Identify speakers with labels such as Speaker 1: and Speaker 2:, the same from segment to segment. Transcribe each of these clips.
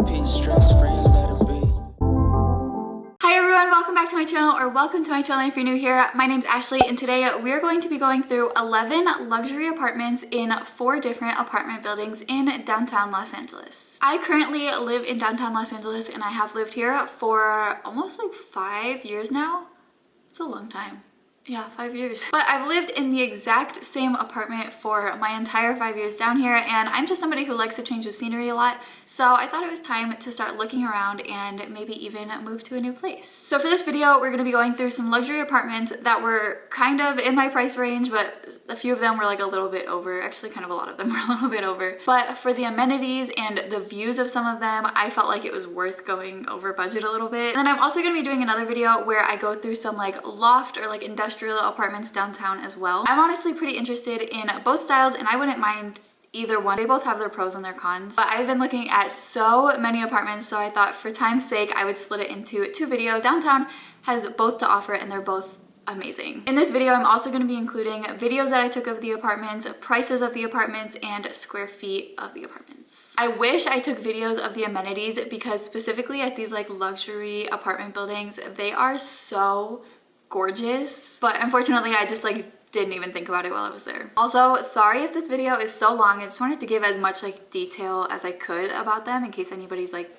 Speaker 1: peace, stress free, let it be.
Speaker 2: Hi everyone, welcome back to my channel, or welcome to my channel if you're new here. My name's Ashley and today we're going to be going through 11 luxury apartments in 4 different apartment buildings in downtown Los Angeles. I currently live in downtown Los Angeles and I have lived here for almost like 5 years now. It's a long time. Yeah, 5 years. But I've lived in the exact same apartment for my entire 5 years down here, and I'm just somebody who likes a change of scenery a lot, so I thought it was time to start looking around and maybe even move to a new place. So for this video, we're gonna be going through some luxury apartments that were kind of in my price range, but a few of them were like a little bit over. Actually, kind of a lot of them were a little bit over. But for the amenities and the views of some of them, I felt like it was worth going over budget a little bit. And then I'm also gonna be doing another video where I go through some like loft or like industrial apartments downtown as well. I'm honestly pretty interested in both styles and I wouldn't mind either one. They both have their pros and their cons. But I've been looking at so many apartments, so I thought for time's sake I would split it into 2 videos. Downtown has both to offer and they're both amazing. In this video, I'm also going to be including videos that I took of the apartments, prices of the apartments, and square feet of the apartments. I wish I took videos of the amenities because specifically at these like luxury apartment buildings, they are so gorgeous, but unfortunately I just like didn't even think about it while I was there. Also, sorry if this video is so long. I just wanted to give as much like detail as I could about them in case anybody's like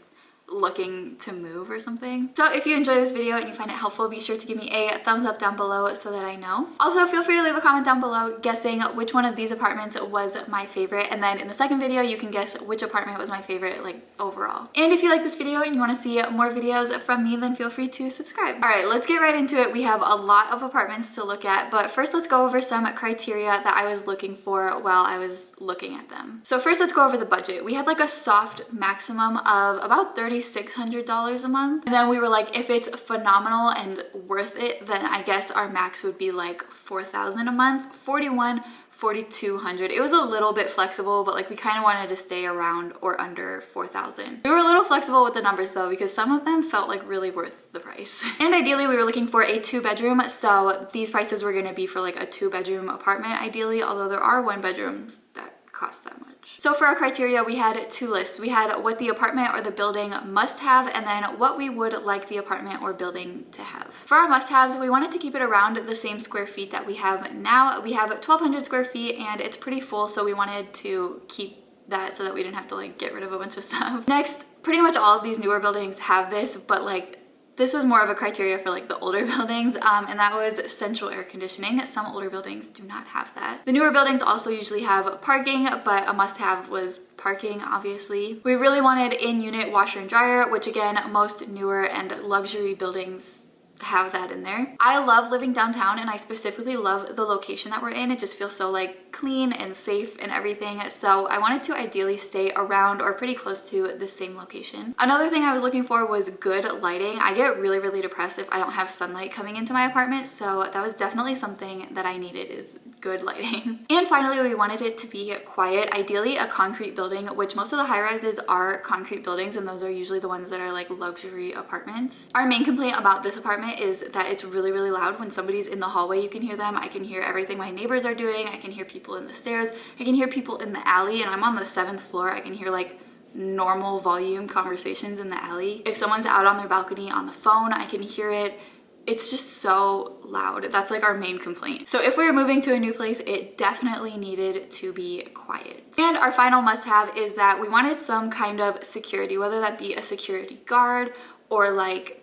Speaker 2: looking to move or something. So if you enjoy this video and you find it helpful, be sure to give me a thumbs up down below so that I know. Also, feel free to leave a comment down below guessing which one of these apartments was my favorite, and then in the second video you can guess which apartment was my favorite like overall. And if you like this video and you want to see more videos from me, then feel free to subscribe. All right, let's get right into it. We have a lot of apartments to look at, but first let's go over some criteria that I was looking for while I was looking at them. So first, let's go over the budget. We had like a soft maximum of about $3,600 a month. And then we were like, if it's phenomenal and worth it, then I guess our max would be like $4,000 a month, $4,200. It was a little bit flexible, but like we kind of wanted to stay around or under $4,000. We were a little flexible with the numbers though, because some of them felt like really worth the price. And ideally we were looking for a 2-bedroom, so these prices were gonna be for like a 2-bedroom apartment ideally, although there are 1-bedrooms that cost that much. So for our criteria, we had 2 lists. We had what the apartment or the building must have, and then what we would like the apartment or building to have. For our must-haves, we wanted to keep it around the same square feet that we have now. We have 1,200 square feet and it's pretty full, so we wanted to keep that so that we didn't have to like get rid of a bunch of stuff. Next, pretty much all of these newer buildings have this, but like this was more of a criteria for like the older buildings, and that was central air conditioning. Some older buildings do not have that. The newer buildings also usually have parking, but a must-have was parking, obviously. We really wanted in-unit washer and dryer, which again, most newer and luxury buildings have that in there. I love living downtown and I specifically love the location that we're in. It just feels so like clean and safe and everything. So I wanted to ideally stay around or pretty close to the same location. Another thing I was looking for was good lighting. I get really depressed if I don't have sunlight coming into my apartment. So that was definitely something that I needed, is good lighting. And finally, we wanted it to be quiet, ideally a concrete building, which most of the high-rises are concrete buildings, and those are usually the ones that are like luxury apartments. Our main complaint about this apartment is that it's really loud. When somebody's in the hallway, you can hear them. I can hear everything my neighbors are doing. I can hear people in the stairs. I can hear people in the alley, and I'm on the 7th floor. I can hear like normal volume conversations in the alley. If someone's out on their balcony on the phone, I can hear it. It's just so loud. That's like our main complaint. So if we were moving to a new place, it definitely needed to be quiet. And our final must-have is that we wanted some kind of security, whether that be a security guard or like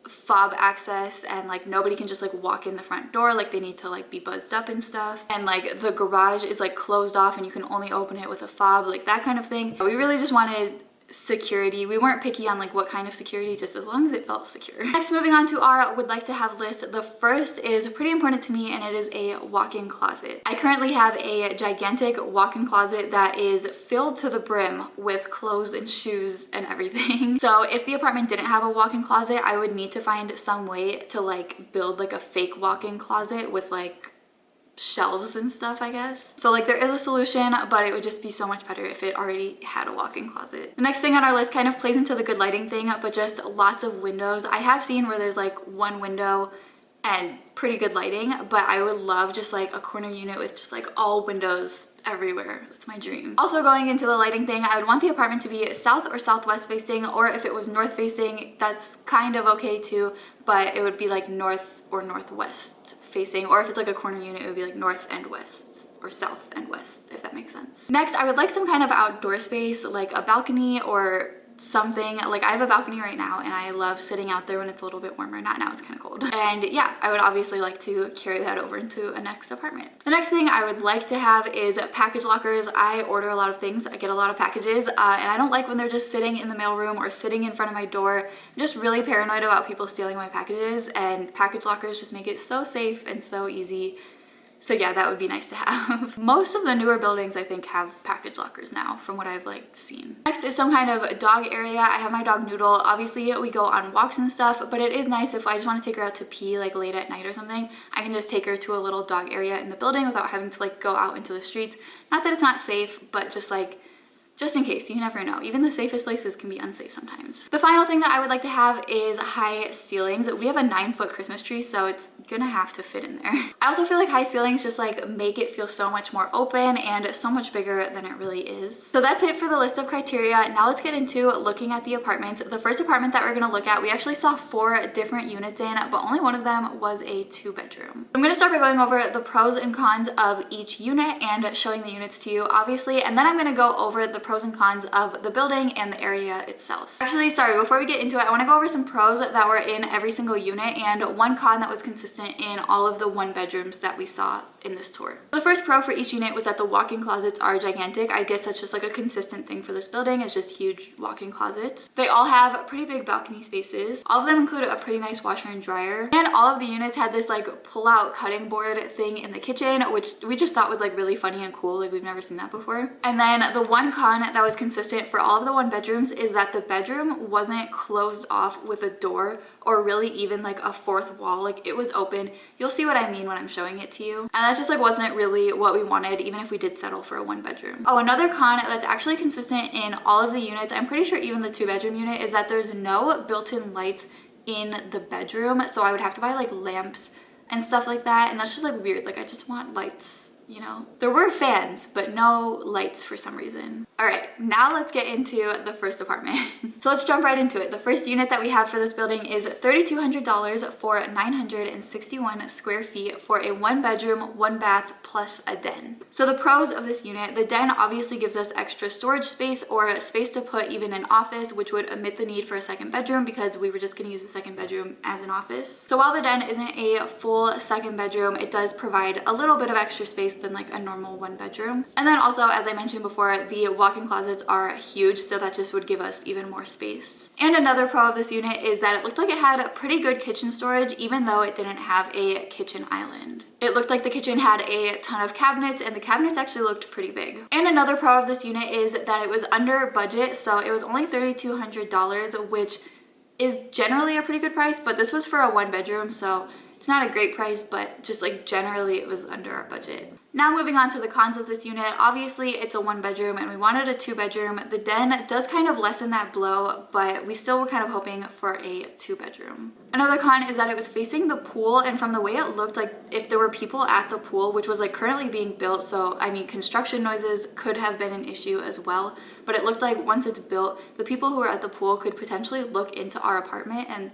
Speaker 2: fob access, and like nobody can just like walk in the front door, like they need to like be buzzed up and stuff, and like the garage is like closed off and you can only open it with a fob, like that kind of thing. We really just wanted security. We weren't picky on like what kind of security, just as long as it felt secure. Next, moving on to our would like to have list. The first is pretty important to me and it is a walk-in closet. I currently have a gigantic walk-in closet that is filled to the brim with clothes and shoes and everything. So if the apartment didn't have a walk-in closet, I would need to find some way to like build like a fake walk-in closet with like shelves and stuff, I guess. So like there is a solution, but it would just be so much better if it already had a walk-in closet. The next thing on our list kind of plays into the good lighting thing, but just lots of windows. I have seen where there's like one window and pretty good lighting, but I would love just like a corner unit with just like all windows everywhere. That's my dream. Also, going into the lighting thing, I would want the apartment to be south or southwest facing, or if it was north facing, that's kind of okay too, but it would be like north or northwest facing, or if it's like a corner unit, it would be like north and west or south and west, if that makes sense. Next, I would like some kind of outdoor space, like a balcony or something. Like I have a balcony right now and I love sitting out there when it's a little bit warmer. Not now, it's kind of cold. And yeah, I would obviously like to carry that over into a next apartment. The next thing I would like to have is package lockers. I order a lot of things. I get a lot of packages and I don't like when they're just sitting in the mailroom or sitting in front of my door. I'm just really paranoid about people stealing my packages, and package lockers just make it so safe and so easy. So yeah, that would be nice to have. Most of the newer buildings I think have package lockers now from what I've like seen. Next is some kind of dog area. I have my dog Noodle. Obviously we go on walks and stuff, but it is nice if I just want to take her out to pee like late at night or something, I can just take her to a little dog area in the building without having to like go out into the streets. Not that it's not safe, but just in case, you never know. Even the safest places can be unsafe sometimes. The final thing that I would like to have is high ceilings. We have a 9-foot Christmas tree, so it's gonna have to fit in there. I also feel like high ceilings just like make it feel so much more open and so much bigger than it really is. So that's it for the list of criteria. Now let's get into looking at the apartments. The first apartment that we're gonna look at, we actually saw 4 different units in, but only one of them was a 2-bedroom. I'm gonna start by going over the pros and cons of each unit and showing the units to you, obviously, and then I'm gonna go over the pros and cons of the building and the area itself. Actually, sorry, before we get into it, I want to go over some pros that were in every single unit and one con that was consistent in all of the 1-bedrooms that we saw in this tour. The first pro for each unit was that the walk-in closets are gigantic. I guess that's just like a consistent thing for this building. It's just huge walk-in closets. They all have pretty big balcony spaces. All of them include a pretty nice washer and dryer. And all of the units had this like pull-out cutting board thing in the kitchen, which we just thought was like really funny and cool. Like we've never seen that before. And then the one con that was consistent for all of the 1-bedrooms is that the bedroom wasn't closed off with a door or really even like a 4th wall. Like it was open. You'll see what I mean when I'm showing it to you. And that just like wasn't really what we wanted, even if we did settle for a 1-bedroom. Oh, another con that's actually consistent in all of the units, I'm pretty sure even the 2-bedroom unit, is that there's no built-in lights in the bedroom. So I would have to buy like lamps and stuff like that. And that's just like weird. Like I just want lights, you know? There were fans, but no lights for some reason. All right, now let's get into the first apartment. So let's jump right into it. The first unit that we have for this building is $3,200 for 961 square feet for a 1-bedroom, 1-bath plus a den. So the pros of this unit, the den obviously gives us extra storage space or space to put even an office, which would omit the need for a 2nd bedroom because we were just gonna use the 2nd bedroom as an office. So while the den isn't a full 2nd bedroom, it does provide a little bit of extra space than like a normal 1-bedroom. And then also, as I mentioned before, the walk-in closets are huge, so that just would give us even more space. And another pro of this unit is that it looked like it had a pretty good kitchen storage, even though it didn't have a kitchen island. It looked like the kitchen had a ton of cabinets, and the cabinets actually looked pretty big. And another pro of this unit is that it was under budget, so it was only $3,200, which is generally a pretty good price, but this was for a 1-bedroom, so it's not a great price, but just like generally it was under our budget. Now moving on to the cons of this unit, obviously it's a 1-bedroom and we wanted a 2-bedroom. The den does kind of lessen that blow, but we still were kind of hoping for a 2-bedroom. Another con is that it was facing the pool, and from the way it looked, like if there were people at the pool, which was like currently being built, so I mean construction noises could have been an issue as well, but it looked like once it's built, the people who were at the pool could potentially look into our apartment, and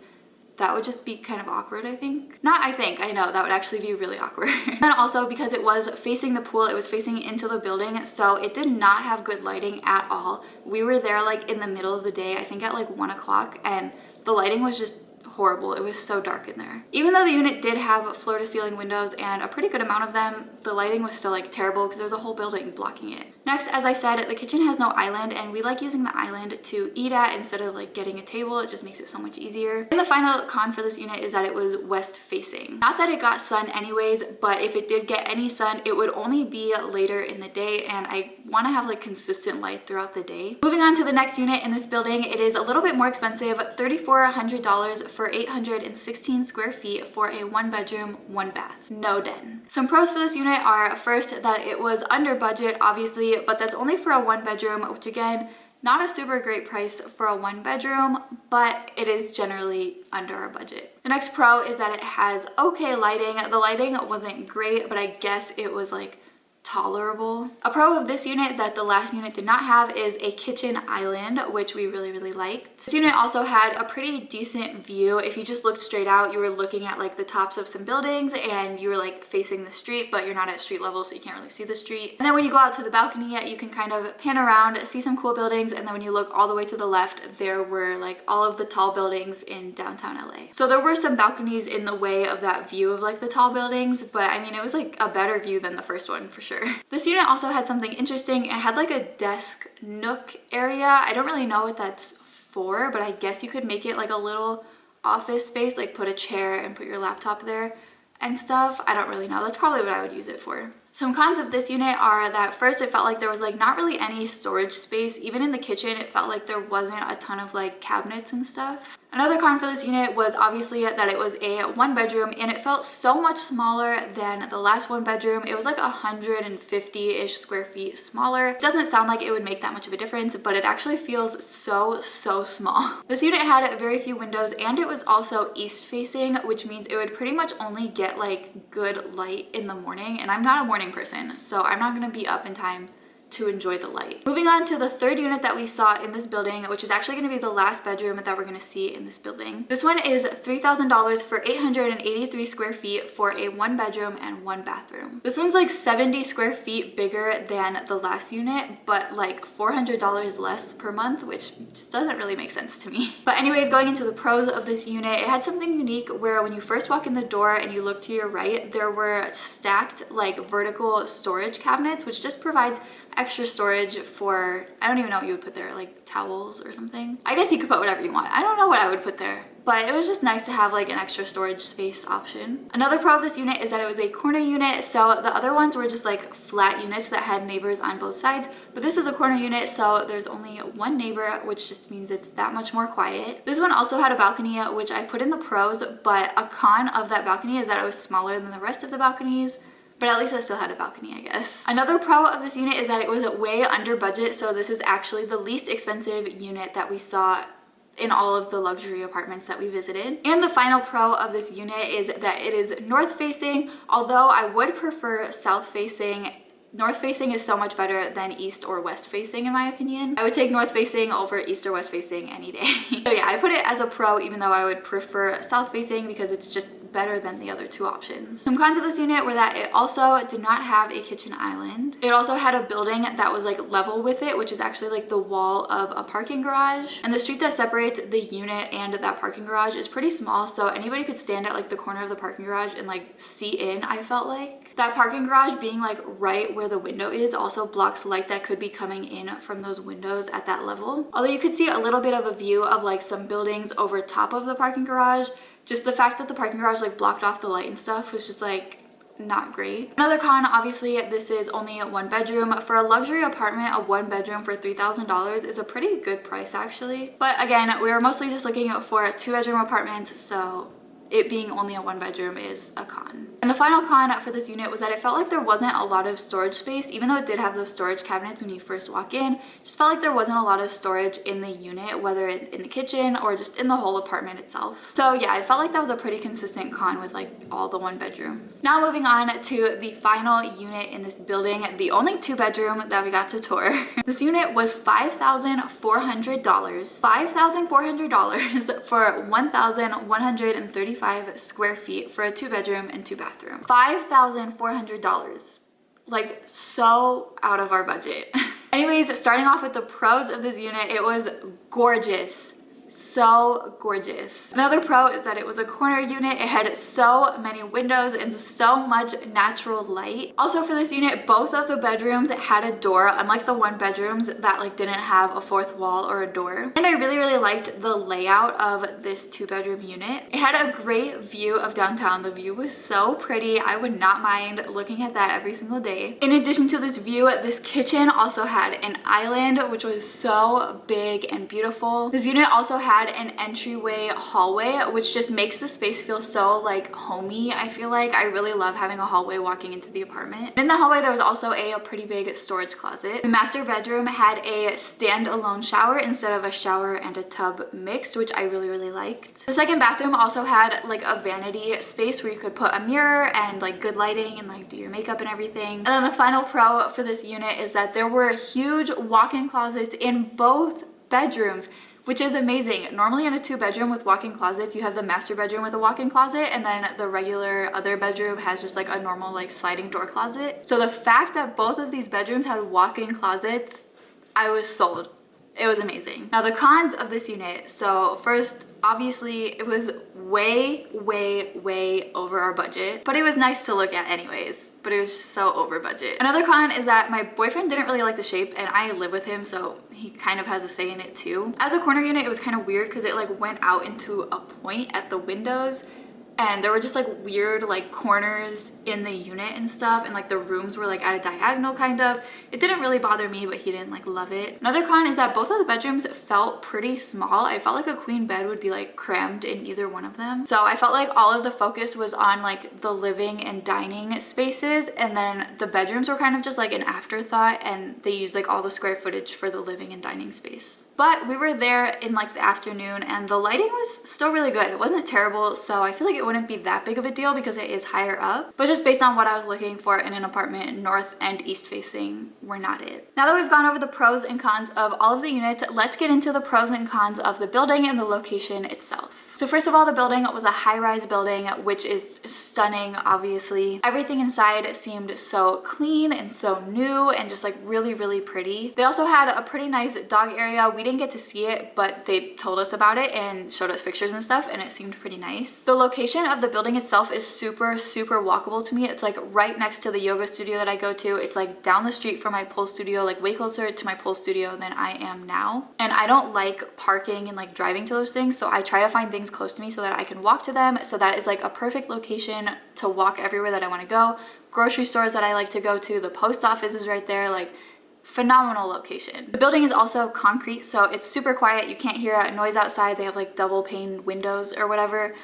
Speaker 2: that would just be kind of awkward, I think. I know, that would actually be really awkward. And also because it was facing the pool, it was facing into the building, so it did not have good lighting at all. We were there like in the middle of the day, I think at like 1 o'clock, and the lighting was just horrible. It was so dark in there. Even though the unit did have floor to ceiling windows and a pretty good amount of them, the lighting was still like terrible because there was a whole building blocking it. Next, as I said, the kitchen has no island, and we like using the island to eat at instead of like getting a table. It just makes it so much easier. And the final con for this unit is that it was west facing. Not that it got sun anyways, but if it did get any sun, it would only be later in the day, and I want to have like consistent light throughout the day. Moving on to the next unit in this building, it is a little bit more expensive, $3,400 for 816 square feet for a 1-bedroom, 1-bath, no den. Some pros for this unit are, first, that it was under budget, obviously, but that's only for a 1-bedroom, which again, Not a super great price for a 1-bedroom, but it is generally under our budget. The next pro is that it has okay lighting. The lighting wasn't great, but I guess it was like tolerable. A pro of this unit that the last unit did not have is a kitchen island, which we really liked. This unit also had a pretty decent view. If you just looked straight out, you were looking at like the tops of some buildings and you were like facing the street, but you're not at street level, so you can't really see the street. And then when you go out to the balcony, you can kind of pan around, see some cool buildings, and then when you look all the way to the left, there were like all of the tall buildings in downtown LA. So there were some balconies in the way of that view of like the tall buildings, but I mean, it was like a better view than the first one for sure. This unit also had something interesting. It had like a desk nook area. I don't really know what that's for, but I guess you could make it like a little office space, like put a chair and put your laptop there and stuff. I don't really know. That's probably what I would use it for. Some cons of this unit are that first, it felt like there was like not really any storage space. Even in the kitchen, it felt like there wasn't a ton of like cabinets and stuff. Another con for this unit was obviously that it was a 1-bedroom and it felt so much smaller than the last 1-bedroom. It was like 150-ish square feet smaller. It doesn't sound like it would make that much of a difference, but it actually feels so small. This unit had very few windows and it was also east facing, which means it would pretty much only get like good light in the morning, and I'm not a morning person, so I'm not gonna be up in time to enjoy the light. Moving on to the third unit that we saw in this building, which is actually going to be the last bedroom that we're going to see in this building. This one is $3,000 for 883 square feet for a 1-bedroom and 1-bathroom. This one's like 70 square feet bigger than the last unit, but like $400 less per month, which just doesn't really make sense to me. But anyways, going into the pros of this unit, it had something unique where when you first walk in the door and you look to your right, there were stacked like vertical storage cabinets, which just provides extra storage for, I don't even know what you would put there, like towels or something. I guess you could put whatever you want. I don't know what I would put there, but it was just nice to have like an extra storage space option. Another pro of this unit is that it was a corner unit, so the other ones were just like flat units that had neighbors on both sides, but this is a corner unit, so there's only one neighbor, which just means it's that much more quiet. This one also had a balcony, which I put in the pros, but a con of that balcony is that it was smaller than the rest of the balconies. But at least I still had a balcony, I guess. Another pro of this unit is that it was way under budget, so this is actually the least expensive unit that we saw in all of the luxury apartments that we visited. And the final pro of this unit is that it is north facing, although I would prefer south facing. North facing is so much better than east or west facing in my opinion. I would take north facing over east or west facing any day. So yeah, I put it as a pro even though I would prefer south facing because it's just better than the other two options. Some cons of this unit were that it also did not have a kitchen island. It also had a building that was like level with it, which is actually like the wall of a parking garage. And the street that separates the unit and that parking garage is pretty small, so anybody could stand at like the corner of the parking garage and like see in, I felt like. That parking garage being like right where the window is also blocks light that could be coming in from those windows at that level. Although you could see a little bit of a view of like some buildings over top of the parking garage, just the fact that the parking garage like blocked off the light and stuff was just like not great. Another con, obviously, this is only a 1-bedroom. For a luxury apartment, a 1-bedroom for $3,000 is a pretty good price actually. But again, we were mostly just looking for 2-bedroom apartments, so it being only a 1-bedroom is a con. And the final con for this unit was that it felt like there wasn't a lot of storage space, even though it did have those storage cabinets when you first walk in. It just felt like there wasn't a lot of storage in the unit, whether in the kitchen or just in the whole apartment itself. So yeah, I felt like that was a pretty consistent con with like all the 1-bedrooms. Now moving on to the final unit in this building, the only 2-bedroom that we got to tour. This unit was $5,400. $5,400 for 1,135 square feet for a 2-bedroom and 2-bathroom. $5,400. Like so out of our budget. Anyways, starting off with the pros of this unit, it was gorgeous. So gorgeous. Another pro is that it was a corner unit. It had so many windows and so much natural light. Also for this unit, both of the bedrooms had a door, unlike the 1-bedrooms that like didn't have a fourth wall or a door. And I really liked the layout of this 2-bedroom unit. It had a great view of downtown. The view was so pretty. I would not mind looking at that every single day. In addition to this view, this kitchen also had an island, which was so big and beautiful. This unit also had an entryway hallway, which just makes the space feel so like homey. I feel like I really love having a hallway walking into the apartment. In the hallway, there was also a pretty big storage closet. The master bedroom had a standalone shower instead of a shower and a tub mixed, which I really liked. The second bathroom also had like a vanity space where you could put a mirror and like good lighting and like do your makeup and everything. And then the final pro for this unit is that there were huge walk-in closets in both bedrooms, which is amazing. Normally in a 2-bedroom with walk-in closets, you have the master bedroom with a walk-in closet, and then the regular other bedroom has just like a normal like sliding door closet. So the fact that both of these bedrooms had walk-in closets, I was sold. It was amazing. Now the cons of this unit. So first, obviously it was way over our budget, but it was nice to look at anyways, but it was just so over budget. Another con is that my boyfriend didn't really like the shape, and I live with him, so he kind of has a say in it too. As a corner unit, it was kind of weird because it like went out into a point at the windows, and there were just like weird like corners in the unit and stuff, and like the rooms were like at a diagonal kind of. It didn't really bother me, but he didn't like love it. Another con is that both of the bedrooms felt pretty small. I felt like a queen bed would be like crammed in either one of them. So I felt like all of the focus was on like the living and dining spaces, and then the bedrooms were kind of just like an afterthought, and they used like all the square footage for the living and dining space. But we were there in like the afternoon and the lighting was still really good. It wasn't terrible, so I feel like it wouldn't be that big of a deal because it is higher up. But just based on what I was looking for in an apartment, north and east facing were not it. Now that we've gone over the pros and cons of all of the units, let's get into the pros and cons of the building and the location itself. So first of all, the building was a high-rise building, which is stunning, obviously. Everything inside seemed so clean and so new and just like really pretty. They also had a pretty nice dog area. We didn't get to see it, but they told us about it and showed us pictures and stuff, and it seemed pretty nice. The location of the building itself is super walkable to me. It's like right next to the yoga studio that I go to. It's like down the street from my pole studio, like way closer to my pole studio than I am now. And I don't like parking and like driving to those things, so I try to find things close to me so that I can walk to them. So that is like a perfect location to walk everywhere that I want to go. Grocery stores that I like to go to, the post office is right there, like phenomenal location. The building is also concrete, so it's super quiet. You can't hear a noise outside. They have like double pane windows or whatever.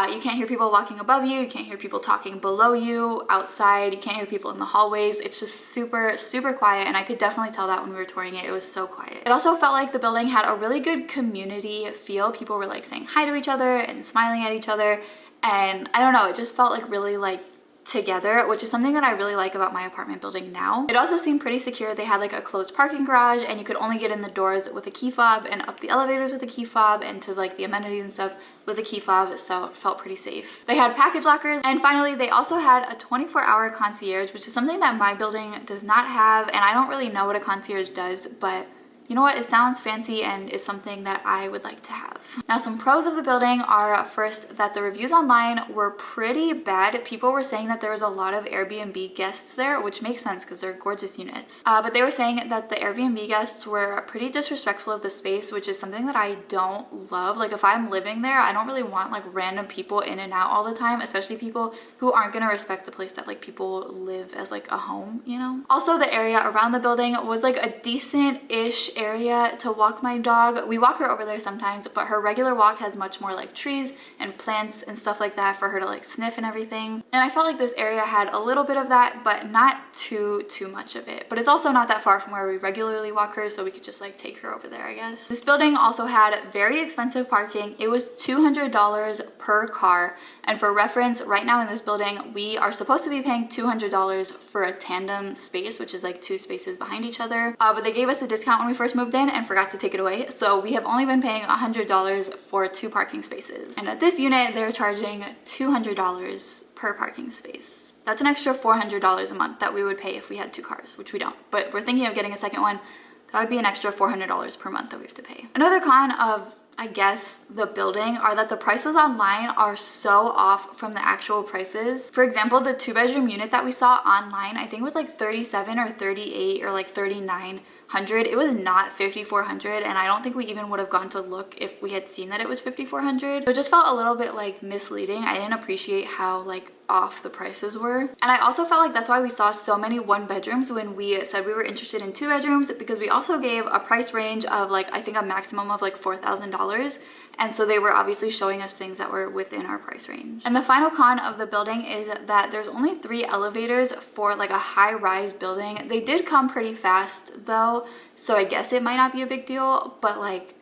Speaker 2: You can't hear people walking above you. You can't hear people talking below you outside. You can't hear people in the hallways. It's just super quiet, and I could definitely tell that when we were touring it. It was so quiet. It also felt like the building had a really good community feel. People were like saying hi to each other and smiling at each other, and I don't know, it just felt like really like together, which is something that I really like about my apartment building now. It also seemed pretty secure. They had like a closed parking garage, and you could only get in the doors with a key fob and up the elevators with a key fob and to like the amenities and stuff with a key fob, so it felt pretty safe. They had package lockers, and finally they also had a 24-hour concierge, which is something that my building does not have, and I don't really know what a concierge does, but you know what, it sounds fancy and is something that I would like to have. Now, some pros of the building are first that the reviews online were pretty bad. People were saying that there was a lot of Airbnb guests there, which makes sense because they're gorgeous units. But they were saying that the Airbnb guests were pretty disrespectful of the space, which is something that I don't love. Like if I'm living there, I don't really want like random people in and out all the time, especially people who aren't gonna respect the place that like people live as like a home, you know? Also, the area around the building was like a decent-ish area to walk my dog. We walk her over there sometimes, but her regular walk has much more like trees and plants and stuff like that for her to like sniff and everything. And I felt like this area had a little bit of that, but not too much of it. But it's also not that far from where we regularly walk her, so we could just like take her over there, I guess. This building also had very expensive parking. It was $200 per car. And for reference, right now in this building, we are supposed to be paying $200 for a tandem space, which is like 2 spaces behind each other. But they gave us a discount when we first moved in and forgot to take it away. So we have only been paying $100 for 2 parking spaces. And at this unit, they're charging $200 per parking space. That's an extra $400 a month that we would pay if we had 2 cars, which we don't. But we're thinking of getting a second one. That would be an extra $400 per month that we have to pay. Another con of, I guess, the building are that the prices online are so off from the actual prices. For example, the 2-bedroom unit that we saw online, I think it was like 37 or 38 or like 3900. It was not 5400, and I don't think we even would have gone to look if we had seen that it was 5400. So it just felt a little bit like misleading. I didn't appreciate how like off the prices were. And I also felt like that's why we saw so many 1-bedrooms when we said we were interested in 2-bedrooms, because we also gave a price range of like, I think a maximum of like $4,000. And so they were obviously showing us things that were within our price range. And the final con of the building is that there's only 3 elevators for like a high-rise building. They did come pretty fast though, so I guess it might not be a big deal, but like,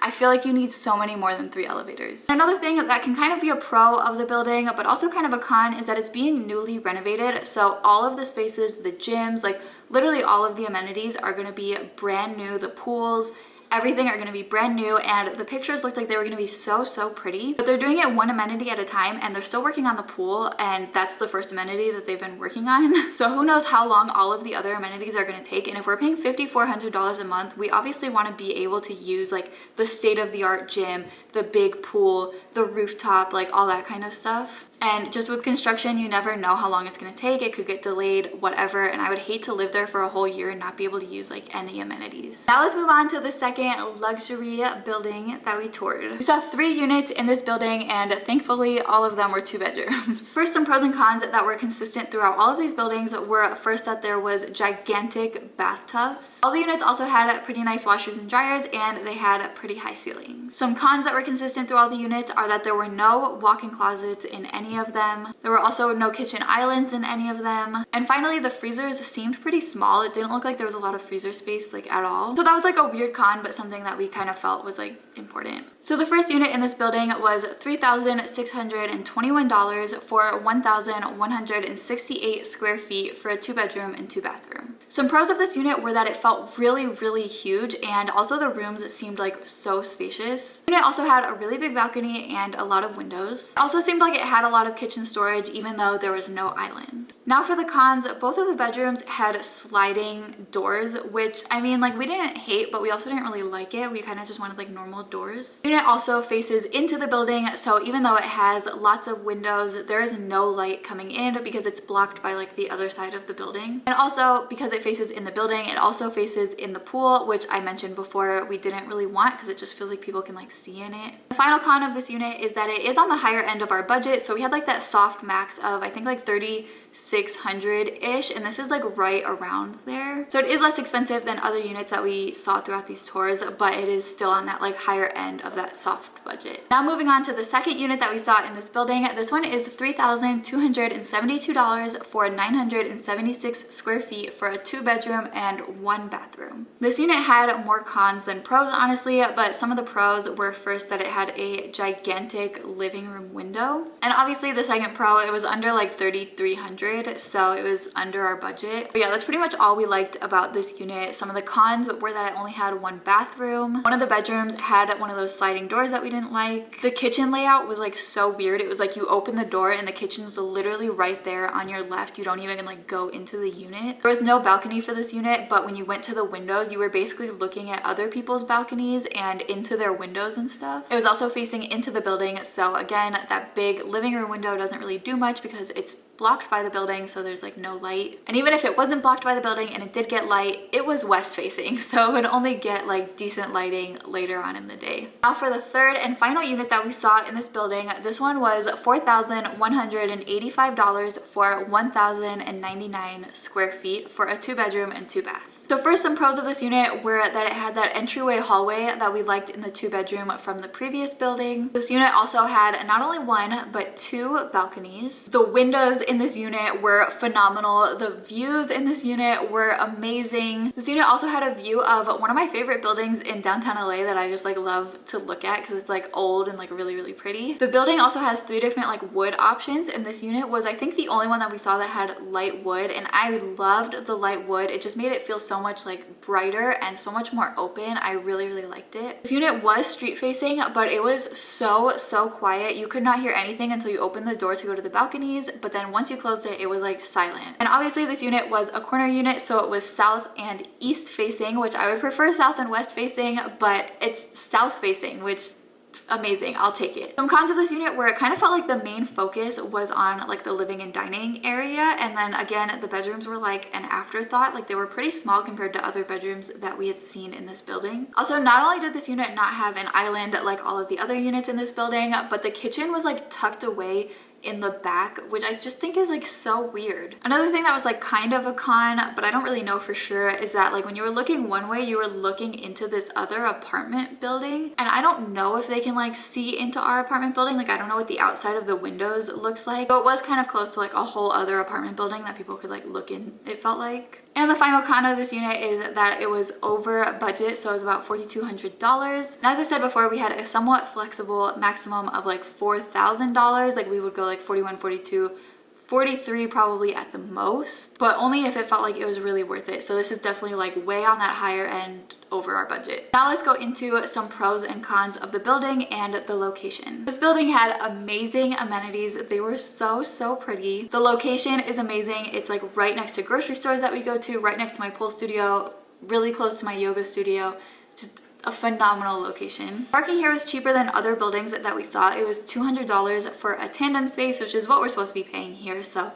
Speaker 2: I feel like you need so many more than 3 elevators. Another thing that can kind of be a pro of the building, but also kind of a con, is that it's being newly renovated. So all of the spaces, the gyms, like literally all of the amenities are gonna be brand new. The pools, everything are gonna be brand new, and the pictures looked like they were gonna be so pretty. But they're doing it one amenity at a time, and they're still working on the pool, and that's the first amenity that they've been working on. So who knows how long all of the other amenities are gonna take. And if we're paying $5,400 a month, we obviously wanna be able to use like the state-of-the-art gym, the big pool, the rooftop, like all that kind of stuff. And just with construction, you never know how long it's gonna take. It could get delayed, whatever. And I would hate to live there for a whole year and not be able to use like any amenities. Now let's move on to the second luxury building that we toured. We saw 3 units in this building, and thankfully all of them were 2-bedrooms. First, some pros and cons that were consistent throughout all of these buildings were first that there was gigantic bathtubs. All the units also had pretty nice washers and dryers, and they had pretty high ceilings. Some cons that were consistent through all the units are that there were no walk-in closets in any of them. There were also no kitchen islands in any of them. And finally, the freezers seemed pretty small. It didn't look like there was a lot of freezer space like at all. So that was like a weird con, but something that we kind of felt was like important. So the first unit in this building was $3,621 for 1,168 square feet for a 2-bedroom and 2-bathroom. Some pros of this unit were that it felt really huge, and also the rooms seemed like so spacious. The unit also had a really big balcony and a lot of windows. It also seemed like it had a lot of kitchen storage, even though there was no island. Now for the cons, both of the bedrooms had sliding doors, which I mean, like, we didn't hate, but we also didn't really like it. We kind of just wanted like normal doors. The unit also faces into the building, so even though it has lots of windows, there is no light coming in because it's blocked by like the other side of the building. And also because it faces in the building, it also faces in the pool, which I mentioned before we didn't really want because it just feels like people can like see in it. The final con of this unit is that it is on the higher end of our budget, so we had like that soft max of I think like $3,600-ish, and this is like right around there. So it is less expensive than other units that we saw throughout these tours, but it is still on that like higher end of that soft budget. Now moving on to the second unit that we saw in this building. This one is $3,272 for 976 square feet for a 2-bedroom and 1-bathroom. This unit had more cons than pros, honestly, but some of the pros were first that it had a gigantic living room window. And obviously the second pro, it was under like $3,300, so it was under our budget. But yeah, that's pretty much all we liked about this unit. Some of the cons were that it only had 1 bathroom. One of the bedrooms had one of those sliding doors that we didn't like. The kitchen layout was like so weird. It was like you open the door and the kitchen's literally right there on your left. You don't even like go into the unit. There was no balcony for this unit, but when you went to the windows, you were basically looking at other people's balconies and into their windows and stuff. It was also facing into the building, so again, that big living room window doesn't really do much because it's blocked by the building, so there's like no light. And even if it wasn't blocked by the building and it did get light, it was west facing, so it would only get like decent lighting later on in the day. Now for the third and final unit that we saw in this building, this one was $4,185 for 1,099 square feet for a 2-bedroom and 2-bath. So first, some pros of this unit were that it had that entryway hallway that we liked in the 2-bedroom from the previous building. This unit also had not only 1, but 2 balconies. The windows in this unit were phenomenal. The views in this unit were amazing. This unit also had a view of one of my favorite buildings in downtown LA that I just like love to look at because it's like old and like really pretty. The building also has 3 different like wood options, and this unit was I think the only one that we saw that had light wood, and I loved the light wood. It just made it feel so much like brighter and so much more open. I really liked it. This unit was street facing, but it was so quiet. You could not hear anything until you opened the door to go to the balconies, but then once you closed it, it was like silent. And obviously this unit was a corner unit, so it was south and east facing, which I would prefer south and west facing, but it's south facing, which amazing, I'll take it. Some cons of this unit were it kind of felt like the main focus was on like the living and dining area, and then again the bedrooms were like an afterthought. Like they were pretty small compared to other bedrooms that we had seen in this building. Also, not only did this unit not have an island like all of the other units in this building, but the kitchen was like tucked away in the back, which I just think is like so weird. Another thing that was like kind of a con, but I don't really know for sure, is that like when you were looking one way, you were looking into this other apartment building, and I don't know if they can like see into our apartment building. Like I don't know what the outside of the windows looks like, but it was kind of close to like a whole other apartment building that people could like look in, it felt like. And the final con of this unit is that it was over budget, so it was about $4,200. And as I said before, we had a somewhat flexible maximum of like $4,000. Like we would go like 41, 42, 43 probably at the most, but only if it felt like it was really worth it. So this is definitely like way on that higher end over our budget. Now let's go into some pros and cons of the building and the location. This building had amazing amenities. They were so pretty. The location is amazing. It's like right next to grocery stores that we go to, right next to my pole studio, really close to my yoga studio. Just a phenomenal location. Parking here was cheaper than other buildings that we saw. It was $200 for a tandem space, which is what we're supposed to be paying here, so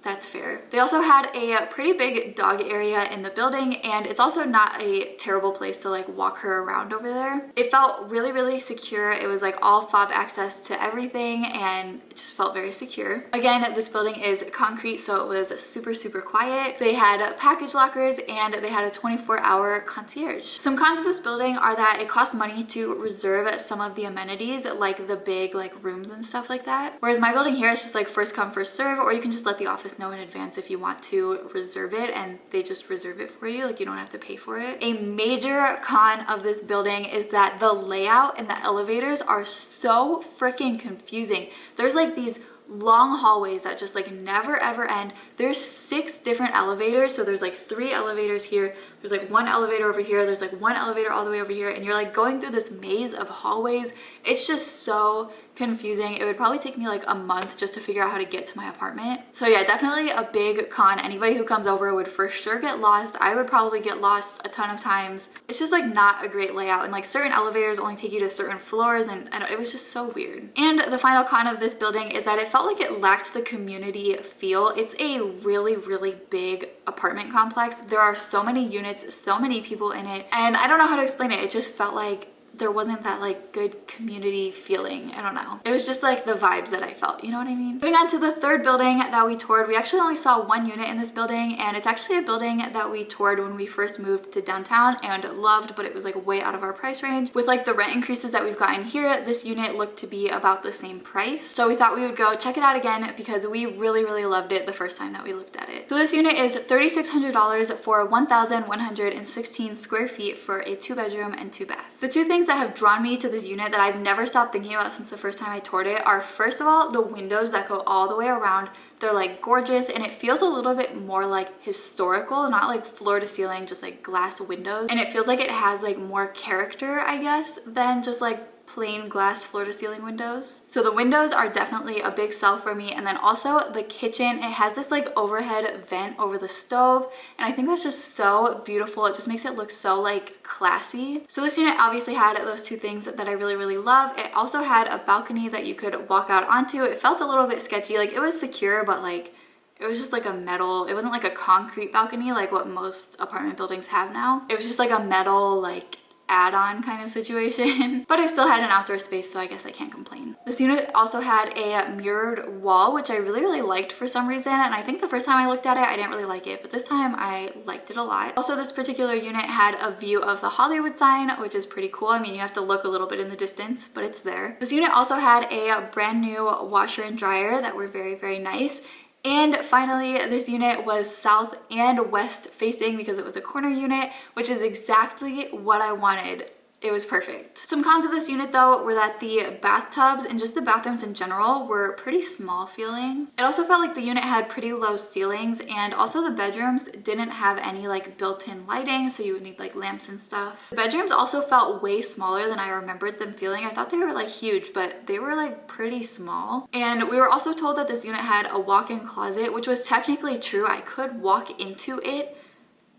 Speaker 2: that's fair. They also had a pretty big dog area in the building, and it's also not a terrible place to like walk her around over there. It felt really secure. It was like all fob access to everything, and it just felt very secure. Again, this building is concrete, so it was super quiet. They had package lockers, and they had a 24-hour concierge. Some cons of this building are that it costs money to reserve some of the amenities, like the big like rooms and stuff like that. Whereas my building here is just like first come first serve, or you can just let the office know in advance if you want to reserve it, and they just reserve it for you. Like you don't have to pay for it. A major con of this building is that the layout and the elevators are so freaking confusing. There's like these long hallways that just like never ever end. There's 6 different elevators, so there's like 3 elevators here, there's like 1 elevator over here, there's like 1 elevator all the way over here, and you're like going through this maze of hallways. It's just so confusing. It would probably take me like a month just to figure out how to get to my apartment. So yeah, definitely a big con. Anybody who comes over would for sure get lost. I would probably get lost a ton of times. It's just like not a great layout, and like certain elevators only take you to certain floors, and it was just so weird. And the final con of this building is that it felt like it lacked the community feel. It's a really big apartment complex. There are so many units, so many people in it, and I don't know how to explain it. It just felt like there wasn't that like good community feeling. I don't know. It was just like the vibes that I felt, you know what I mean? Moving on to the third building that we toured, we actually only saw 1 unit in this building, and it's actually a building that we toured when we first moved to downtown and loved, but it was like way out of our price range. With like the rent increases that we've gotten here, this unit looked to be about the same price. So we thought we would go check it out again because we really loved it the first time that we looked at it. So this unit is $3,600 for 1,116 square feet for a 2-bedroom and 2-bath. The two things that have drawn me to this unit that I've never stopped thinking about since the first time I toured it are, first of all, the windows that go all the way around. They're like gorgeous, and it feels a little bit more like historical, not like floor to ceiling, just like glass windows. And it feels like it has like more character, I guess, than just like plain glass floor to ceiling windows. So the windows are definitely a big sell for me. And then also the kitchen, it has this like overhead vent over the stove, and I think that's just so beautiful. It just makes it look so like classy. So this unit obviously had those two things that I really love. It also had a balcony that you could walk out onto. It felt a little bit sketchy. Like it was secure, but like it was just like a metal, it wasn't like a concrete balcony like what most apartment buildings have now. It was just like a metal like add-on kind of situation, but I still had an outdoor space, so I guess I can't complain. This unit also had a mirrored wall, which I really liked for some reason, and I think the first time I looked at it I didn't really like it, but this time I liked it a lot. Also, this particular unit had a view of the Hollywood sign, which is pretty cool. I mean, you have to look a little bit in the distance, but it's there. This unit also had a brand new washer and dryer that were very nice. And finally, this unit was south and west facing because it was a corner unit, which is exactly what I wanted. It was perfect. Some cons of this unit though were that the bathtubs and just the bathrooms in general were pretty small feeling. It also felt like the unit had pretty low ceilings, and also the bedrooms didn't have any like built-in lighting, so you would need like lamps and stuff. The bedrooms also felt way smaller than I remembered them feeling. I thought they were like huge, but they were like pretty small. And we were also told that this unit had a walk-in closet, which was technically true. I could walk into it,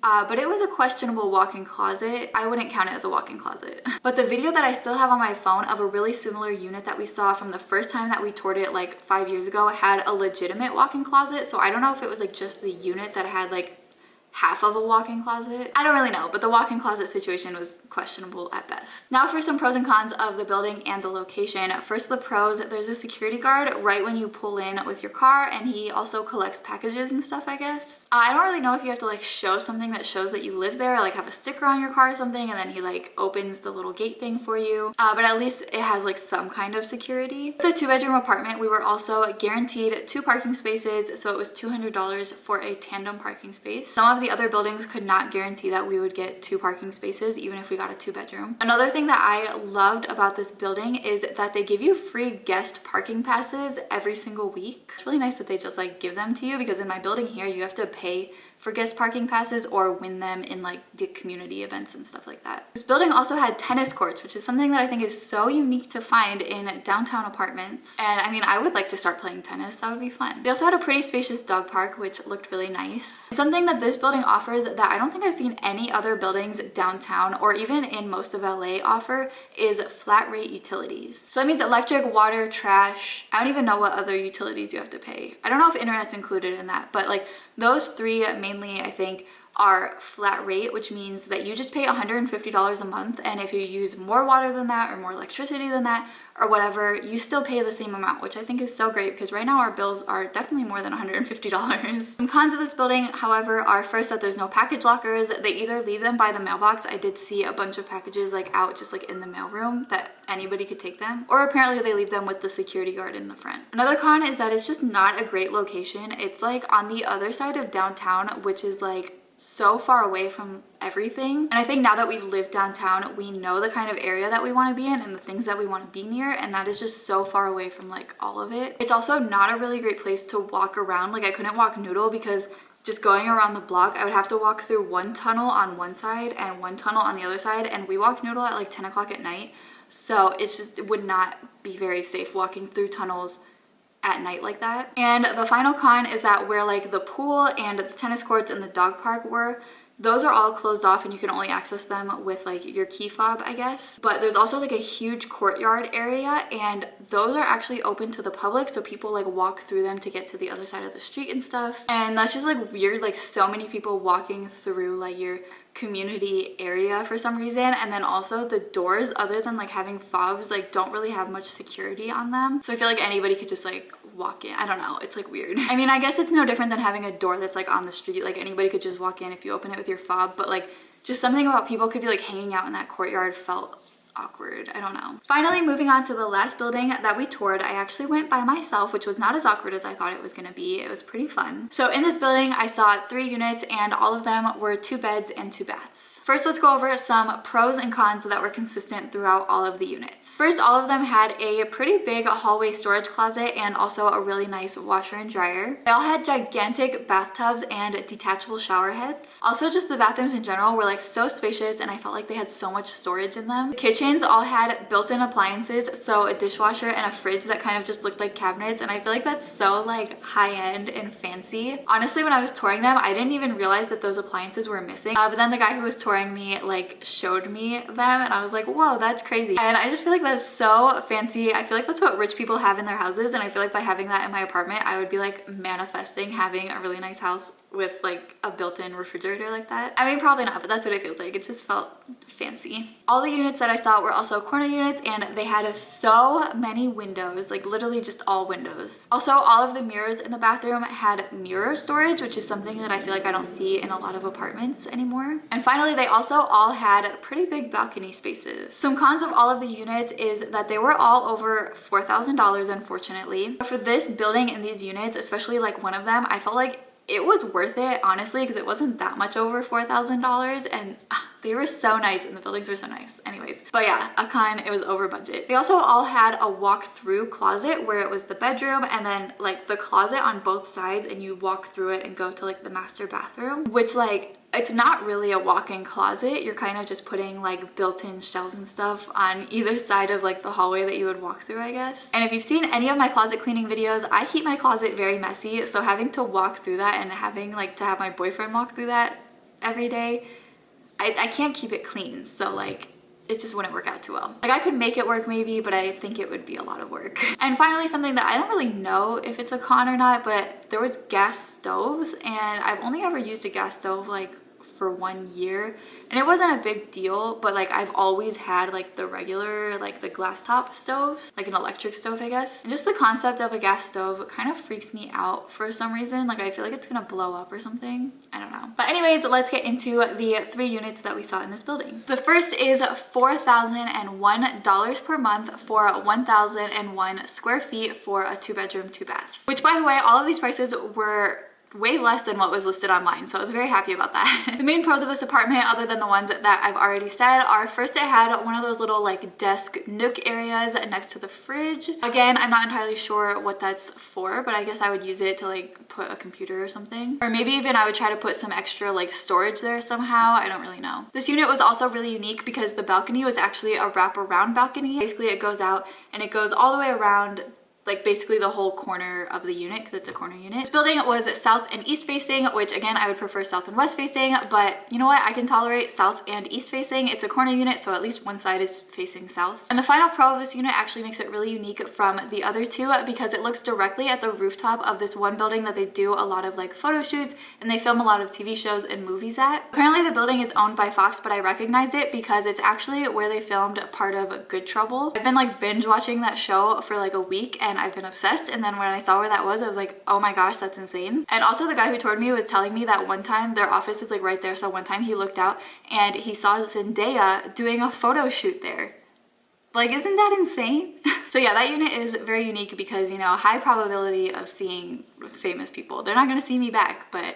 Speaker 2: but it was a questionable walk-in closet. I wouldn't count it as a walk-in closet. But the video that I still have on my phone of a really similar unit that we saw from the first time that we toured it like 5 years ago had a legitimate walk-in closet. So I don't know if it was like just the unit that had like half of a walk-in closet. I don't really know, but the walk-in closet situation was questionable at best. Now for some pros and cons of the building and the location. First, the pros, there's a security guard right when you pull in with your car, and he also collects packages and stuff, I guess. I don't really know if you have to like show something that shows that you live there, like have a sticker on your car or something, and then he like opens the little gate thing for you. But at least it has like some kind of security. It's a 2-bedroom apartment. We were also guaranteed 2 parking spaces, so it was $200 for a tandem parking space. Some of the other buildings could not guarantee that we would get 2 parking spaces even if we got a 2-bedroom. Another thing that I loved about this building is that they give you free guest parking passes every single week. It's really nice that they just like give them to you, because in my building here you have to pay for guest parking passes or win them in like the community events and stuff like that. This building also had tennis courts, which is something that I think is so unique to find in downtown apartments. And I mean, I would like to start playing tennis. That would be fun. They also had a pretty spacious dog park, which looked really nice. Something that this building offers that I don't think I've seen any other buildings downtown or even in most of LA offer is flat rate utilities. So that means electric, water, trash. I don't even know what other utilities you have to pay. I don't know if internet's included in that, but like those 3 mainly, I think, are flat rate, which means that you just pay $150 a month, and if you use more water than that or more electricity than that or whatever, you still pay the same amount, which I think is so great because right now our bills are definitely more than $150. Some cons of this building, however, are first that there's no package lockers. They either leave them by the mailbox. I did see a bunch of packages like out just like in the mailroom that anybody could take them, or apparently they leave them with the security guard in the front. Another con is that it's just not a great location. It's like on the other side of downtown, which is like so far away from everything. And I think now that we've lived downtown, we know the kind of area that we want to be in and the things that we want to be near, and that is just so far away from like all of it. It's also not a really great place to walk around. Like I couldn't walk Noodle because just going around the block, I would have to walk through one tunnel on one side and one tunnel on the other side, and we walk Noodle at like 10 o'clock at night. So it would not be very safe walking through tunnels at night like that. And the final con is that where like the pool and the tennis courts and the dog park were, those are all closed off and you can only access them with like your key fob, I guess. But there's also like a huge courtyard area, and those are actually open to the public, so people like walk through them to get to the other side of the street and stuff. And that's just like weird, like so many people walking through like your community area for some reason. And then also the doors, other than like having fobs, like don't really have much security on them, so I feel like anybody could just like walk in. I don't know, it's like weird. I mean, I guess it's no different than having a door that's like on the street. Like anybody could just walk in if you open it with your fob, but like just something about people could be like hanging out in that courtyard felt awkward. I don't know. Finally, moving on to the last building that we toured, I actually went by myself, which was not as awkward as I thought it was gonna be. It was pretty fun. So in this building, I saw 3 units and all of them were 2 beds and 2 baths. First, let's go over some pros and cons that were consistent throughout all of the units. First, all of them had a pretty big hallway storage closet and also a really nice washer and dryer. They all had gigantic bathtubs and detachable shower heads. Also, just the bathrooms in general were like so spacious, and I felt like they had so much storage in them. The kitchen all had built-in appliances, so a dishwasher and a fridge that kind of just looked like cabinets, and I feel like that's so like high-end and fancy. Honestly, when I was touring them, I didn't even realize that those appliances were missing, but then the guy who was touring me like showed me them, and I was like, whoa, that's crazy. And I just feel like that's so fancy. I feel like that's what rich people have in their houses, and I feel like by having that in my apartment, I would be like manifesting having a really nice house with like a built-in refrigerator like that. I mean, probably not, but that's what it feels like. It just felt fancy. All the units that I saw were also corner units, and they had so many windows, like literally just all windows. Also, all of the mirrors in the bathroom had mirror storage, which is something that I feel like I don't see in a lot of apartments anymore. And finally, they also all had pretty big balcony spaces. Some cons of all of the units is that they were all over $4,000, unfortunately. For this building and these units, especially like one of them, I felt like it was worth it, honestly, because it wasn't that much over $4,000, and they were so nice and the buildings were so nice. Anyways, but yeah, a con, it was over budget. They also all had a walk-through closet where it was the bedroom and then like the closet on both sides, and you walk through it and go to like the master bathroom, which like it's not really a walk-in closet. You're kind of just putting like built-in shelves and stuff on either side of like the hallway that you would walk through, I guess. And if you've seen any of my closet cleaning videos, I keep my closet very messy, so having to walk through that and having like to have my boyfriend walk through that every day, I can't keep it clean, so like it just wouldn't work out too well. Like I could make it work maybe, but I think it would be a lot of work. And finally, something that I don't really know if it's a con or not, but there was gas stoves, and I've only ever used a gas stove like for 1 year, and it wasn't a big deal, but like I've always had like the regular, like the glass top stoves, like an electric stove, I guess. And just the concept of a gas stove kind of freaks me out for some reason. Like I feel like it's gonna blow up or something. I don't know. But anyways, let's get into the 3 units that we saw in this building. The first is $4,001 per month for 1,001 square feet for a 2-bedroom, 2-bath. Which, by the way, all of these prices were way less than what was listed online, so I was very happy about that. The main pros of this apartment, other than the ones that I've already said, are first, it had one of those little like desk nook areas next to the fridge. Again, I'm not entirely sure what that's for, but I guess I would use it to like put a computer or something, or maybe even I would try to put some extra like storage there somehow. I don't really know. This unit was also really unique because the balcony was actually a wraparound balcony. Basically, it goes out and it goes all the way around, like basically the whole corner of the unit, because it's a corner unit. This building was south and east facing, which again, I would prefer south and west facing, but you know what? I can tolerate south and east facing. It's a corner unit, so at least one side is facing south. And the final pro of this unit actually makes it really unique from the other two because it looks directly at the rooftop of this one building that they do a lot of like photo shoots and they film a lot of TV shows and movies at. Apparently the building is owned by Fox, but I recognized it because it's actually where they filmed part of Good Trouble. I've been like binge watching that show for like a week and I've been obsessed, and then when I saw where that was, I was like, oh my gosh, that's insane. And also the guy who toured me was telling me that one time their office is like right there, so one time he looked out and he saw Zendaya doing a photo shoot there. Like, isn't that insane? So yeah, that unit is very unique because, you know, high probability of seeing famous people. They're not gonna see me back, but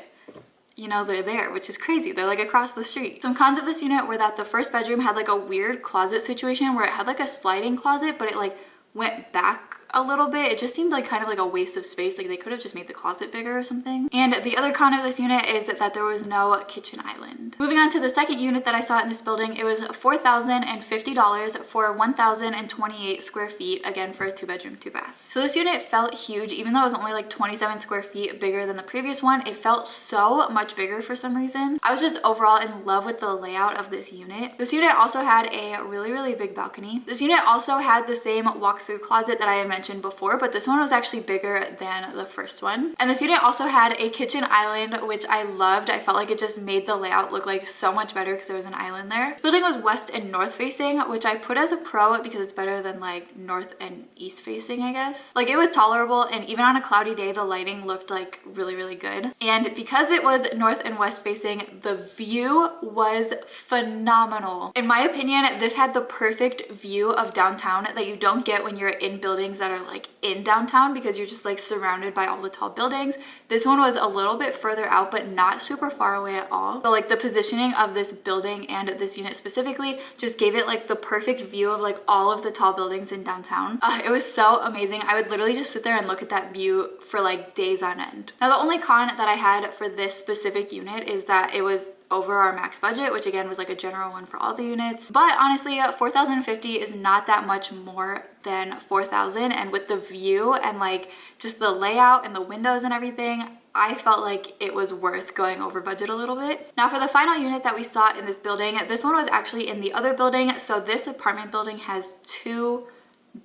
Speaker 2: you know, they're there, which is crazy. They're like across the street. Some cons of this unit were that the first bedroom had like a weird closet situation where it had like a sliding closet, but it like went back a little bit. It just seemed like kind of like a waste of space. Like they could have just made the closet bigger or something. And the other con of this unit is that there was no kitchen island. Moving on to the second unit that I saw in this building, it was $4,050 for 1,028 square feet, again for a 2-bedroom, 2-bath. So this unit felt huge, even though it was only like 27 square feet bigger than the previous one. It felt so much bigger for some reason. I was just overall in love with the layout of this unit. This unit also had a really, really big balcony. This unit also had the same walk-through closet that I had mentioned before, but this one was actually bigger than the first one. And this unit also had a kitchen island, which I loved. I felt like it just made the layout look like so much better because there was an island there. This building was west and north facing, which I put as a pro because it's better than like north and east facing, I guess. Like it was tolerable, and even on a cloudy day, the lighting looked like really, really good. And because it was north and west facing, the view was phenomenal. In my opinion, this had the perfect view of downtown that you don't get when you're in buildings that are like in downtown because you're just like surrounded by all the tall buildings. This one was a little bit further out, but not super far away at all. So like the positioning of this building and this unit specifically just gave it like the perfect view of like all of the tall buildings in downtown. It was so amazing. I would literally just sit there and look at that view for like days on end. Now the only con that I had for this specific unit is that it was over our max budget, which again was like a general one for all the units. But honestly, $4,050 is not that much more than $4,000, and with the view and like just the layout and the windows and everything, I felt like it was worth going over budget a little bit. Now for the final unit that we saw in this building, this one was actually in the other building. So this apartment building has 2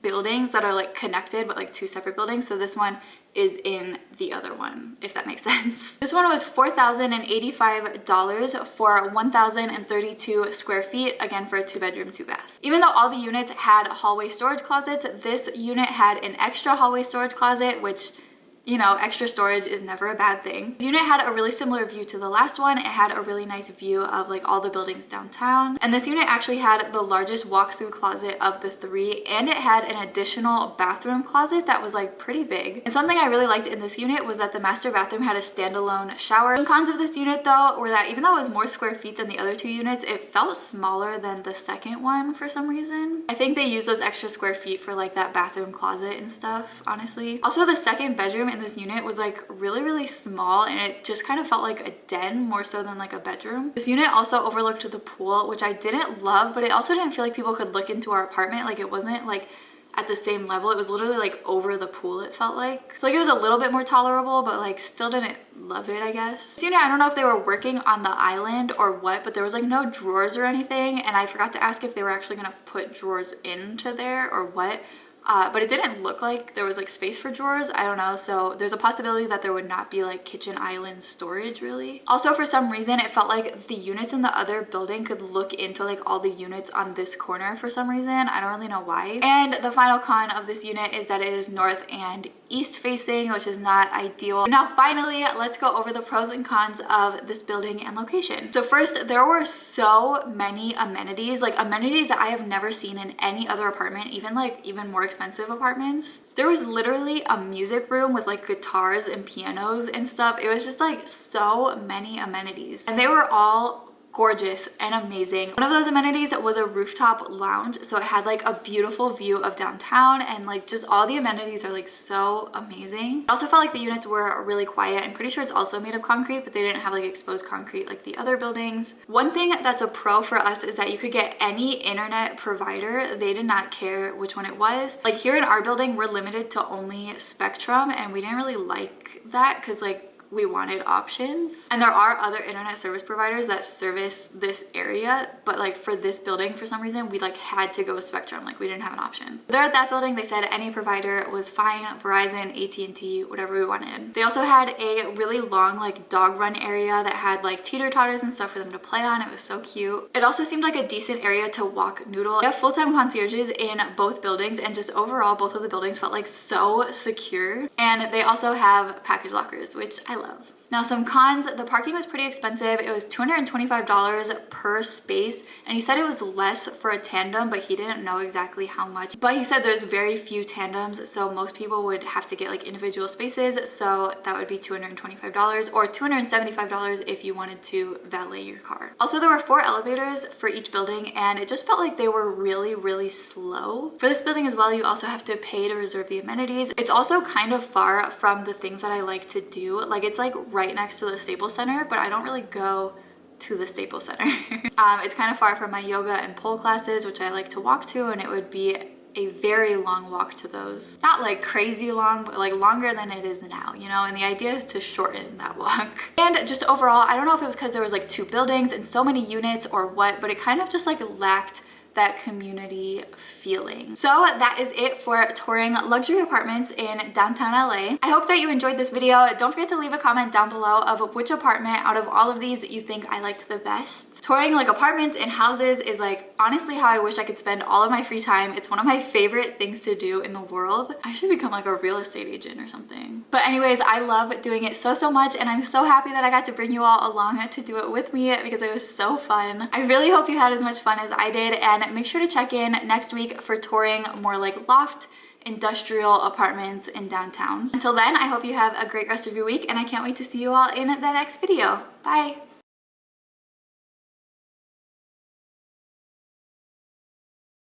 Speaker 2: buildings that are like connected, but like 2 separate buildings. So this one is in the other one, if that makes sense. This one was $4,085 for 1,032 square feet, again for a 2-bedroom, 2-bath. Even though all the units had hallway storage closets, this unit had an extra hallway storage closet, which, you know, extra storage is never a bad thing. The unit had a really similar view to the last one. It had a really nice view of like all the buildings downtown. And this unit actually had the largest walk-through closet of the 3, and it had an additional bathroom closet that was like pretty big. And something I really liked in this unit was that the master bathroom had a standalone shower. Some cons of this unit though were that even though it was more square feet than the other 2 units, it felt smaller than the second one for some reason. I think they used those extra square feet for like that bathroom closet and stuff, honestly. Also, the second bedroom in this unit was like really, really small, and it just kind of felt like a den more so than like a bedroom. This unit also overlooked the pool, which I didn't love, but it also didn't feel like people could look into our apartment. Like it wasn't like at the same level. It was literally like over the pool, it felt like. So like it was a little bit more tolerable, but like still didn't love it, I guess. This unit, I don't know if they were working on the island or what, but there was like no drawers or anything, and I forgot to ask if they were actually gonna put drawers into there or what. but it didn't look like there was like space for drawers. I don't know. So there's a possibility that there would not be like kitchen island storage really. Also, for some reason, it felt like the units in the other building could look into like all the units on this corner for some reason. I don't really know why. And the final con of this unit is that it is north and east facing, which is not ideal. Now, finally, let's go over the pros and cons of this building and location. So first, there were so many amenities, like amenities that I have never seen in any other apartment, even more expensive apartments. There was literally a music room with like guitars and pianos and stuff. It was just like so many amenities, and they were all gorgeous and amazing. One of those amenities was a rooftop lounge, so it had like a beautiful view of downtown, and like just all the amenities are like so amazing. I also felt like the units were really quiet. I'm pretty sure it's also made of concrete, but they didn't have like exposed concrete like the other buildings. One thing that's a pro for us is that you could get any internet provider. They did not care which one it was. Like here in our building, we're limited to only Spectrum, and we didn't really like that because like we wanted options. And there are other internet service providers that service this area, but like for this building, for some reason, we like had to go with Spectrum. Like we didn't have an option. There at that building, they said any provider was fine, Verizon, AT&T, whatever we wanted. They also had a really long like dog run area that had like teeter-totters and stuff for them to play on. It was so cute. It also seemed like a decent area to walk noodle. They have full-time concierges in both buildings, and just overall, both of the buildings felt like so secure. And they also have package lockers, which I love. Now, some cons: the parking was pretty expensive. It was $225 per space, and he said it was less for a tandem, but he didn't know exactly how much. But he said there's very few tandems, so most people would have to get like individual spaces, so that would be $225, or $275 if you wanted to valet your car. Also, there were 4 elevators for each building, and it just felt like they were really slow. For this building as well, you also have to pay to reserve the amenities. It's also kind of far from the things that I like to do. Like it's like right next to the Staples Center, but I don't really go to the Staples Center. It's kind of far from my yoga and pole classes, which I like to walk to, and it would be a very long walk to those. Not like crazy long, but like longer than it is now, you know? And the idea is to shorten that walk. And just overall, I don't know if it was because there was like 2 buildings and so many units or what, but it kind of just like lacked that community feeling. So that is it for touring luxury apartments in downtown LA. I hope that you enjoyed this video. Don't forget to leave a comment down below of which apartment out of all of these you think I liked the best. Touring like apartments and houses is like honestly how I wish I could spend all of my free time. It's one of my favorite things to do in the world. I should become like a real estate agent or something. But anyways, I love doing it so much, and I'm so happy that I got to bring you all along to do it with me because it was so fun. I really hope you had as much fun as I did, and make sure to check in next week for touring more like loft industrial apartments in downtown. Until then, I hope you have a great rest of your week, and I can't wait to see you all in the next video. Bye.